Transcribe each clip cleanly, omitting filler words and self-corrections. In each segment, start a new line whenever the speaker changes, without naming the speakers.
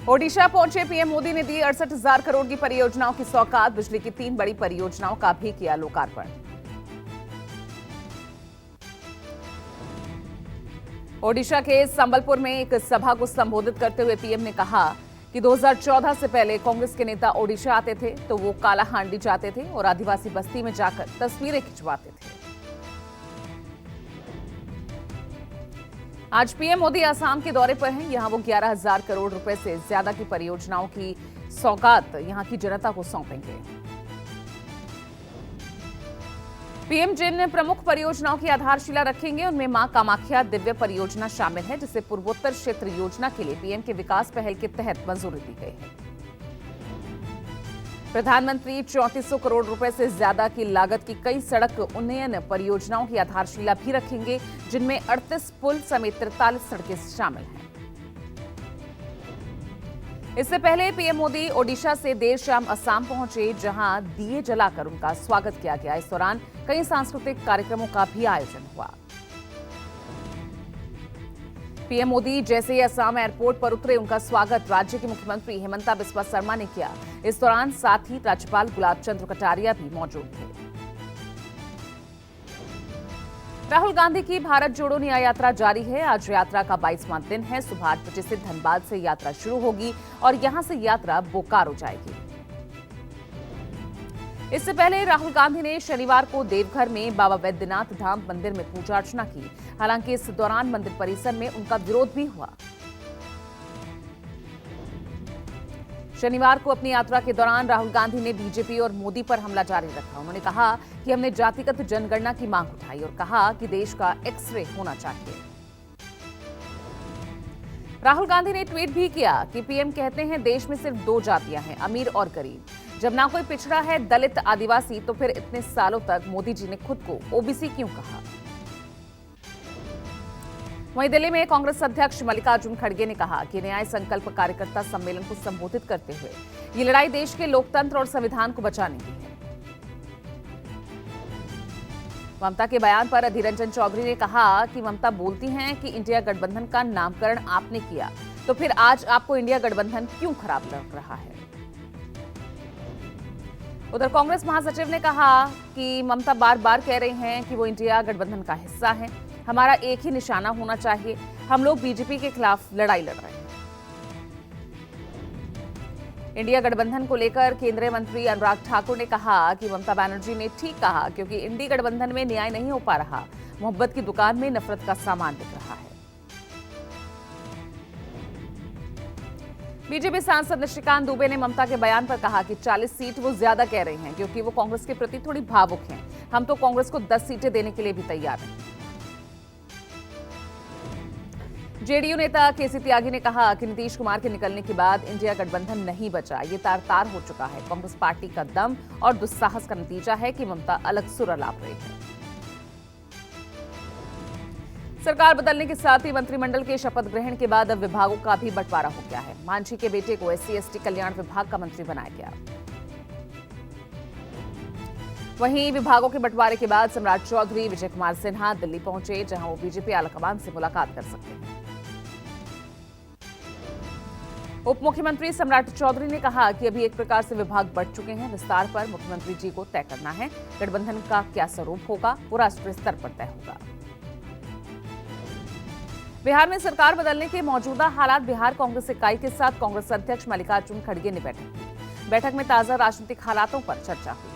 ओडिशा पहुंचे पीएम मोदी ने दी 68,000 करोड़ की परियोजनाओं की सौगात। बिजली की 3 बड़ी परियोजनाओं का भी किया लोकार्पण। ओडिशा के संबलपुर में एक सभा को संबोधित करते हुए पीएम ने कहा कि 2014 से पहले कांग्रेस के नेता ओडिशा आते थे तो वो काला हांडी जाते थे और आदिवासी बस्ती में जाकर तस्वीरें खिंचवाते थे। आज पीएम मोदी असम के दौरे पर हैं। यहां वो 11,000 करोड़ रुपए से ज्यादा की परियोजनाओं की सौगात यहां की जनता को सौंपेंगे। पीएम जिन प्रमुख परियोजनाओं की आधारशिला रखेंगे उनमें मां कामाख्या दिव्य परियोजना शामिल है, जिसे पूर्वोत्तर क्षेत्र योजना के लिए पीएम के विकास पहल के तहत मंजूरी दी गई है। प्रधानमंत्री 3400 करोड़ रुपए से ज्यादा की लागत की कई सड़क उन्नयन परियोजनाओं की आधारशिला भी रखेंगे, जिनमें 38 पुल समेत 43 सड़कें शामिल हैं। इससे पहले पीएम मोदी ओडिशा से देर शाम असम पहुंचे, जहां दिए जलाकर उनका स्वागत किया गया। इस दौरान कई सांस्कृतिक कार्यक्रमों का भी आयोजन हुआ। पीएम मोदी जैसे ही असम एयरपोर्ट पर उतरे, उनका स्वागत राज्य के मुख्यमंत्री हेमंता बिस्वा शर्मा ने किया। इस दौरान साथ ही राज्यपाल गुलाब चंद्र कटारिया भी मौजूद थे। राहुल गांधी की भारत जोड़ो न्याय यात्रा जारी है। आज यात्रा का 22वां दिन है। सुबह 8 बजे से धनबाद से यात्रा शुरू होगी और यहां से यात्रा बोकारो जाएगी। इससे पहले राहुल गांधी ने शनिवार को देवघर में बाबा वैद्यनाथ धाम मंदिर में पूजा अर्चना की। हालांकि इस दौरान मंदिर परिसर में उनका विरोध भी हुआ। शनिवार को अपनी यात्रा के दौरान राहुल गांधी ने बीजेपी और मोदी पर हमला जारी रखा। उन्होंने कहा कि हमने जातिगत जनगणना की मांग उठाई और कहा कि देश का एक्सरे होना चाहिए। राहुल गांधी ने ट्वीट भी किया कि पीएम कहते हैं देश में सिर्फ 2 जातियां हैं, अमीर और गरीब। जब ना कोई पिछड़ा है, दलित, आदिवासी, तो फिर इतने सालों तक मोदी जी ने खुद को ओबीसी क्यों कहा? वहीं दिल्ली में कांग्रेस अध्यक्ष मल्लिकार्जुन खड़गे ने कहा कि न्याय संकल्प कार्यकर्ता सम्मेलन को संबोधित करते हुए ये लड़ाई देश के लोकतंत्र और संविधान को बचाने की है। ममता के बयान पर अधीर रंजन चौधरी ने कहा कि ममता बोलती हैं कि इंडिया गठबंधन का नामकरण आपने किया, तो फिर आज आपको इंडिया गठबंधन क्यों खराब लग रहा है? उधर कांग्रेस महासचिव ने कहा कि ममता बार बार कह रही हैं कि वो इंडिया गठबंधन का हिस्सा है। हमारा एक ही निशाना होना चाहिए। हम लोग बीजेपी के खिलाफ लड़ाई लड़ रहे हैं। इंडिया गठबंधन को लेकर केंद्रीय मंत्री अनुराग ठाकुर ने कहा कि ममता बनर्जी ने ठीक कहा, क्योंकि इंडी गठबंधन में न्याय नहीं हो पा रहा। मोहब्बत की दुकान में नफरत का सामान बिक रहा है। बीजेपी सांसद निशिकांत दुबे ने ममता के बयान पर कहा कि 40 सीट वो ज्यादा कह रही हैं, क्योंकि वो कांग्रेस के प्रति थोड़ी भावुक हैं। हम तो कांग्रेस को 10 सीटें देने के लिए भी तैयार हैं। जेडीयू नेता केसी त्यागी ने कहा कि नीतीश कुमार के निकलने के बाद इंडिया गठबंधन नहीं बचा, ये तार-तार हो चुका है। कांग्रेस पार्टी का दम और दुस्साहस का नतीजा है कि ममता अलग सुर अलाप रही है। सरकार बदलने के साथ ही मंत्रिमंडल के शपथ ग्रहण के बाद अब विभागों का भी बंटवारा हो गया है। मांझी के बेटे को SC/ST कल्याण विभाग का मंत्री बनाया गया। वहीं विभागों के बंटवारे के बाद सम्राट चौधरी, विजय कुमार सिन्हा दिल्ली पहुंचे, जहां वो बीजेपी आलाकमान से मुलाकात कर सकते हैं। उप मुख्यमंत्री सम्राट चौधरी ने कहा कि अभी एक प्रकार से विभाग बढ़ चुके हैं। विस्तार पर मुख्यमंत्री जी को तय करना है। गठबंधन का क्या स्वरूप होगा, वो राष्ट्रीय स्तर पर तय होगा। बिहार में सरकार बदलने के मौजूदा हालात बिहार कांग्रेस इकाई के साथ कांग्रेस अध्यक्ष मल्लिकार्जुन खड़गे ने बैठक की। बैठक में ताजा राजनीतिक हालातों पर चर्चा हुई।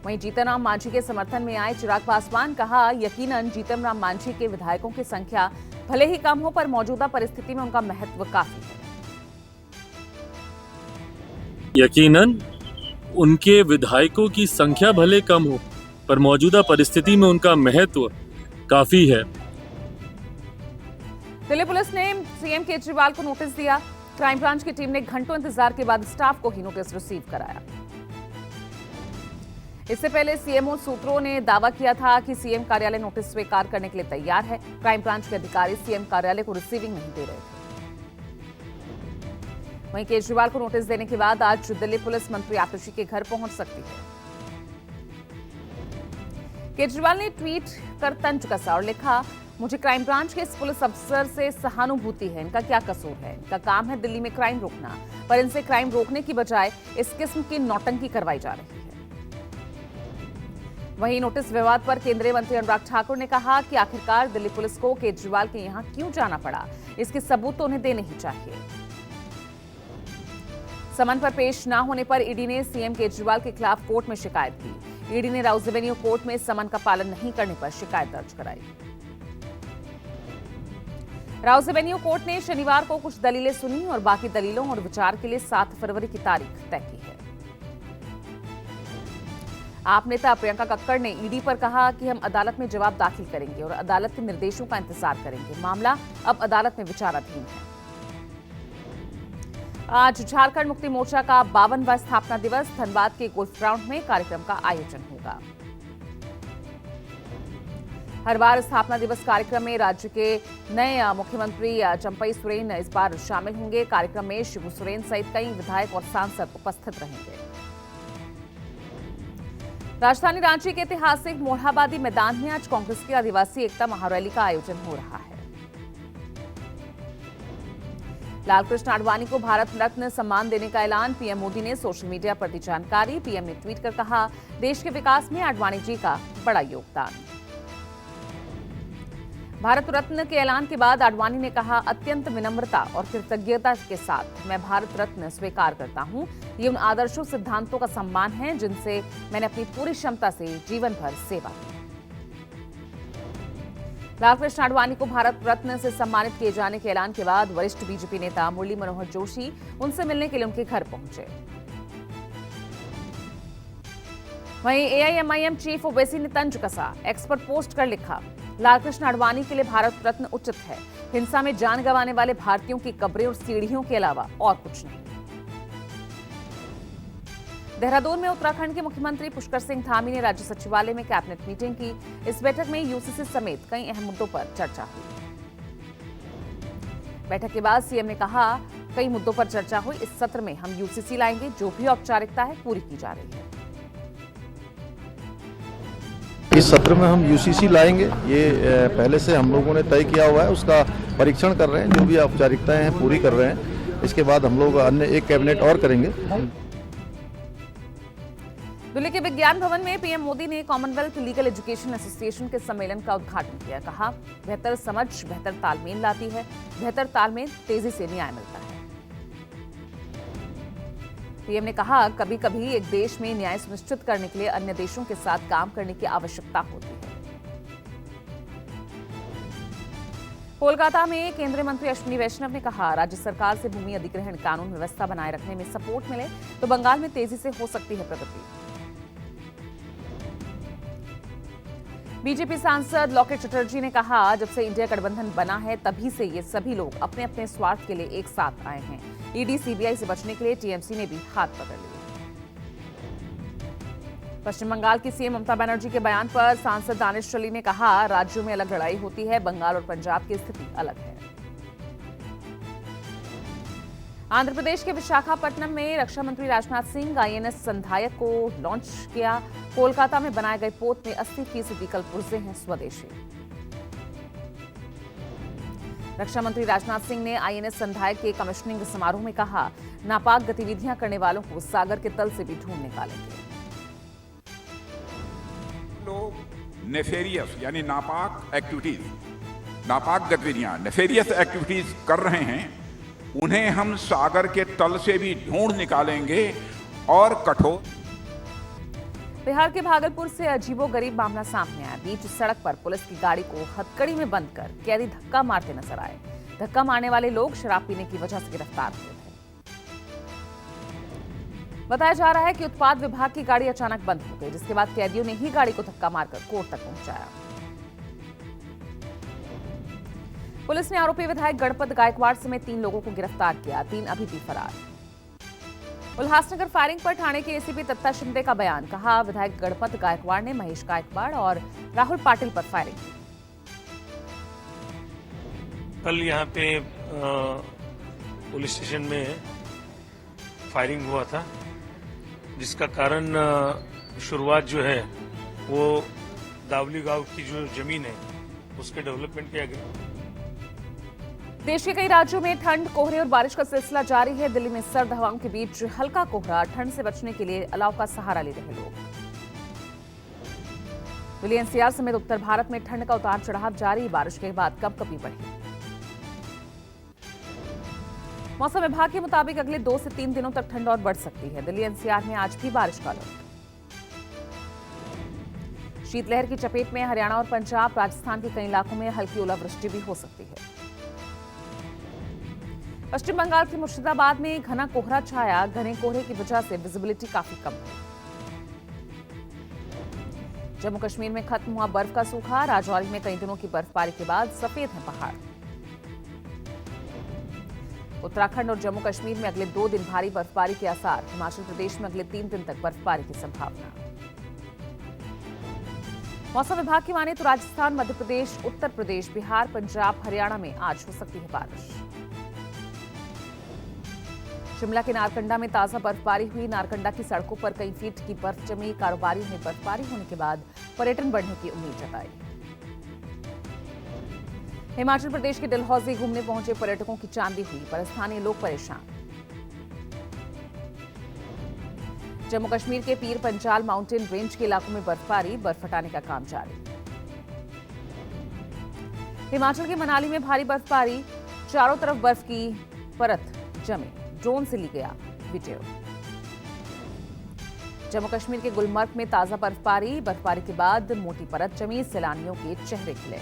वहीं जीतन राम मांझी के समर्थन में आए चिराग पासवान कहा, यकीनन जीतन राम मांझी के विधायकों की संख्या भले ही कम हो, पर मौजूदा परिस्थिति में उनका महत्व काफी है।
यकीनन उनके विधायकों की संख्या भले कम हो, पर मौजूदा परिस्थिति में उनका महत्व काफी है।
दिल्ली पुलिस ने सीएम केजरीवाल को नोटिस दिया। क्राइम ब्रांच की टीम ने घंटों इंतजार के बाद स्टाफ को ही नोटिस रिसीव कराया। इससे पहले सीएमओ सूत्रों ने दावा किया था कि सीएम कार्यालय नोटिस स्वीकार करने के लिए तैयार है। क्राइम ब्रांच के अधिकारी सीएम कार्यालय को रिसीविंग नहीं दे रहे थे। वहीं केजरीवाल को नोटिस देने के बाद आज दिल्ली पुलिस मंत्री आतिशी के घर पहुंच सकती है। केजरीवाल ने ट्वीट कर तंज कसा और लिखा, मुझे क्राइम ब्रांच के इस पुलिस अफसर से सहानुभूति है। इनका क्या कसूर है? इनका काम है दिल्ली में क्राइम रोकना, पर इनसे क्राइम रोकने की बजाय इस किस्म की नौटंकी करवाई जा रही है। वहीं नोटिस विवाद पर केंद्रीय मंत्री अनुराग ठाकुर ने कहा कि आखिरकार दिल्ली पुलिस को केजरीवाल के यहां क्यों जाना पड़ा, इसके सबूत तो उन्हें देने ही चाहिए। समन पर पेश न होने पर ईडी ने सीएम केजरीवाल के खिलाफ कोर्ट में शिकायत की। ईडी ने राउज एवेन्यू कोर्ट में समन का पालन नहीं करने पर शिकायत दर्ज कराई। राउज एवेन्यू कोर्ट ने शनिवार को कुछ दलीलें सुनी और बाकी दलीलों और विचार के लिए 7 फरवरी की तारीख तय की है। आप नेता प्रियंका कक्कड़ ने ईडी पर कहा कि हम अदालत में जवाब दाखिल करेंगे और अदालत के निर्देशों का इंतजार करेंगे। मामला अब अदालत में विचाराधीन है। आज झारखंड मुक्ति मोर्चा का 52वां स्थापना दिवस। धनबाद के गोल्फ ग्राउंड में कार्यक्रम का आयोजन होगा। हर बार स्थापना दिवस कार्यक्रम में राज्य के नए मुख्यमंत्री चंपई सोरेन इस बार शामिल होंगे। कार्यक्रम में शिबू सोरेन सहित कई विधायक और सांसद उपस्थित रहेंगे। राजधानी रांची के ऐतिहासिक मोरहाबादी मैदान में आज कांग्रेस की आदिवासी एकता महारैली का आयोजन हो रहा है। लालकृष्ण आडवाणी को भारत रत्न सम्मान देने का ऐलान। पीएम मोदी ने सोशल मीडिया पर दी जानकारी। पीएम ने ट्वीट कर कहा, देश के विकास में आडवाणी जी का बड़ा योगदान। भारत रत्न के ऐलान के बाद आडवाणी ने कहा, अत्यंत विनम्रता और कृतज्ञता के साथ मैं भारत रत्न स्वीकार करता हूं। ये उन आदर्शों सिद्धांतों का सम्मान है जिनसे मैंने अपनी पूरी क्षमता से जीवन भर सेवा की। लालकृष्ण आडवाणी को भारत रत्न से सम्मानित किए जाने के ऐलान के बाद वरिष्ठ बीजेपी नेता मुरली मनोहर जोशी उनसे मिलने के लिए उनके घर पहुंचे। वहीं एआईएमआईएम चीफ ओवैसी ने तंज कसा। एक्स पर पोस्ट कर लिखा, लालकृष्ण आडवाणी के लिए भारत रत्न उचित है। हिंसा में जान गंवाने वाले भारतीयों की कब्रें और सीढ़ियों के अलावा और कुछ नहीं। देहरादून में उत्तराखंड के मुख्यमंत्री पुष्कर सिंह धामी ने राज्य सचिवालय में कैबिनेट मीटिंग की। इस बैठक में यूसीसी समेत कई अहम मुद्दों पर चर्चा हुई। बैठक के बाद सीएम ने कहा, कई मुद्दों पर चर्चा हुई। इस सत्र में हम यूसीसी लाएंगे। जो भी औपचारिकता है पूरी की जा रही है।
इस सत्र में हम यूसीसी लाएंगे। ये पहले से हम लोगों ने तय किया हुआ है, उसका परीक्षण कर रहे हैं। जो भी औपचारिकताएं हैं पूरी कर रहे हैं। इसके बाद हम लोग अन्य एक कैबिनेट और करेंगे।
दिल्ली के विज्ञान भवन में पीएम मोदी ने कॉमनवेल्थ लीगल एजुकेशन एसोसिएशन के सम्मेलन का उद्घाटन किया। कहा, बेहतर समझ बेहतर तालमेल लाती है। बेहतर तालमेल तेजी से न्याय मिलता है। पीएम ने कहा, कभी कभी एक देश में न्याय सुनिश्चित करने के लिए अन्य देशों के साथ काम करने की आवश्यकता होती है। कोलकाता में केंद्रीय मंत्री अश्विनी वैष्णव ने कहा, राज्य सरकार से भूमि अधिग्रहण कानून व्यवस्था बनाए रखने में सपोर्ट मिले तो बंगाल में तेजी से हो सकती है प्रगति। बीजेपी सांसद लॉकेट चटर्जी ने कहा, जब से इंडिया गठबंधन बना है तभी से ये सभी लोग अपने अपने स्वार्थ के लिए एक साथ आए हैं। ईडी सीबीआई से बचने के लिए टीएमसी ने भी हाथ पकड़ लिए। पश्चिम बंगाल की सीएम ममता बनर्जी के बयान पर सांसद दानिश अली ने कहा, राज्यों में अलग लड़ाई होती है, बंगाल और पंजाब की स्थिति अलग है। आंध्र प्रदेश के विशाखापट्टनम में रक्षा मंत्री राजनाथ सिंह आईएनएस संधायक को लॉन्च किया। कोलकाता में बनाए गए पोत में 80% कल पुर्जे हैं स्वदेशी। रक्षा मंत्री राजनाथ सिंह ने आईएनएस संधायक के कमिश्निंग समारोह में कहा, नापाक गतिविधियां करने वालों को सागर के तल से भी ढूंढ निकालेंगे।
लोग नेफेरियस यानी नापाक गतिविधियां नेफेरियस एक्टिविटीज कर रहे हैं, उन्हें हम सागर के तल से भी ढूंढ निकालेंगे और कठोर।
बिहार के भागलपुर से अजीबोगरीब मामला सामने आया। बीच सड़क पर पुलिस की गाड़ी को हथकड़ी में बंद कर कैदी धक्का मारते नजर आए। धक्का मारने वाले लोग शराब पीने की वजह से गिरफ्तार हुए थे। बताया जा रहा है कि उत्पाद विभाग की गाड़ी अचानक बंद हो गई, जिसके बाद कैदियों ने ही गाड़ी को धक्का मारकर कोर्ट तक पहुंचाया। पुलिस ने आरोपी विधायक गणपत गायकवाड़ समेत 3 लोगों को गिरफ्तार किया। 3 अभी भी फरार। उल्लासनगर फायरिंग पर थाने के एसीपी दत्ता शिंदे का बयान। कहा, विधायक गणपत गायकवाड़ ने महेश गायकवाड़ और राहुल पाटिल पर फायरिंग की।
कल यहाँ पे पुलिस स्टेशन में फायरिंग हुआ था, जिसका कारण शुरुआत जो है वो दावली गांव की जो जमीन है उसके डेवलपमेंट के आगे।
देश के कई राज्यों में ठंड, कोहरे और बारिश का सिलसिला जारी है। दिल्ली में सर्द हवाओं के बीच हल्का कोहरा, ठंड से बचने के लिए अलाव का सहारा ले रहे लोग। दिल्ली एनसीआर समेत उत्तर भारत में ठंड का उतार चढ़ाव जारी, बारिश के बाद कंपकपी बढ़ी। मौसम विभाग के मुताबिक अगले 2 से 3 दिनों तक ठंड और बढ़ सकती है। दिल्ली एनसीआर में आज भी बारिश का अलर्ट। शीतलहर की चपेट में हरियाणा और पंजाब, राजस्थान के कई इलाकों में हल्की ओलावृष्टि भी हो सकती है। पश्चिम बंगाल के मुर्शिदाबाद में घना कोहरा छाया, घने कोहरे की वजह से विजिबिलिटी काफी कम है। जम्मू कश्मीर में खत्म हुआ बर्फ का सूखा, राजौरी में कई दिनों की बर्फबारी के बाद सफेद हैं पहाड़। उत्तराखंड और जम्मू कश्मीर में अगले 2 दिन भारी बर्फबारी के आसार, हिमाचल प्रदेश में अगले 3 दिन तक बर्फबारी की संभावना। मौसम विभाग की माने तो राजस्थान, मध्य प्रदेश, उत्तर प्रदेश, बिहार, पंजाब, हरियाणा में आज हो सकती है बारिश। शिमला के नारकंडा में ताजा बर्फबारी हुई, नारकंडा की सड़कों पर कई फीट की बर्फ जमी, कारोबारियों ने बर्फबारी होने के बाद पर्यटन बढ़ने की उम्मीद जताई। हिमाचल प्रदेश के डलहौजी घूमने पहुंचे पर्यटकों की चांदी हुई, पर स्थानीय लोग परेशान। जम्मू कश्मीर के पीर पंजाल माउंटेन रेंज के इलाकों में बर्फबारी, बर्फ हटाने का काम जारी। हिमाचल के मनाली में भारी बर्फबारी, चारों तरफ बर्फ की परत जमी, ड्रोन से ली गया वीडियो। जम्मू कश्मीर के गुलमर्ग में ताजा बर्फबारी के बाद मोटी परत जमी, सैलानियों के चेहरे खिले।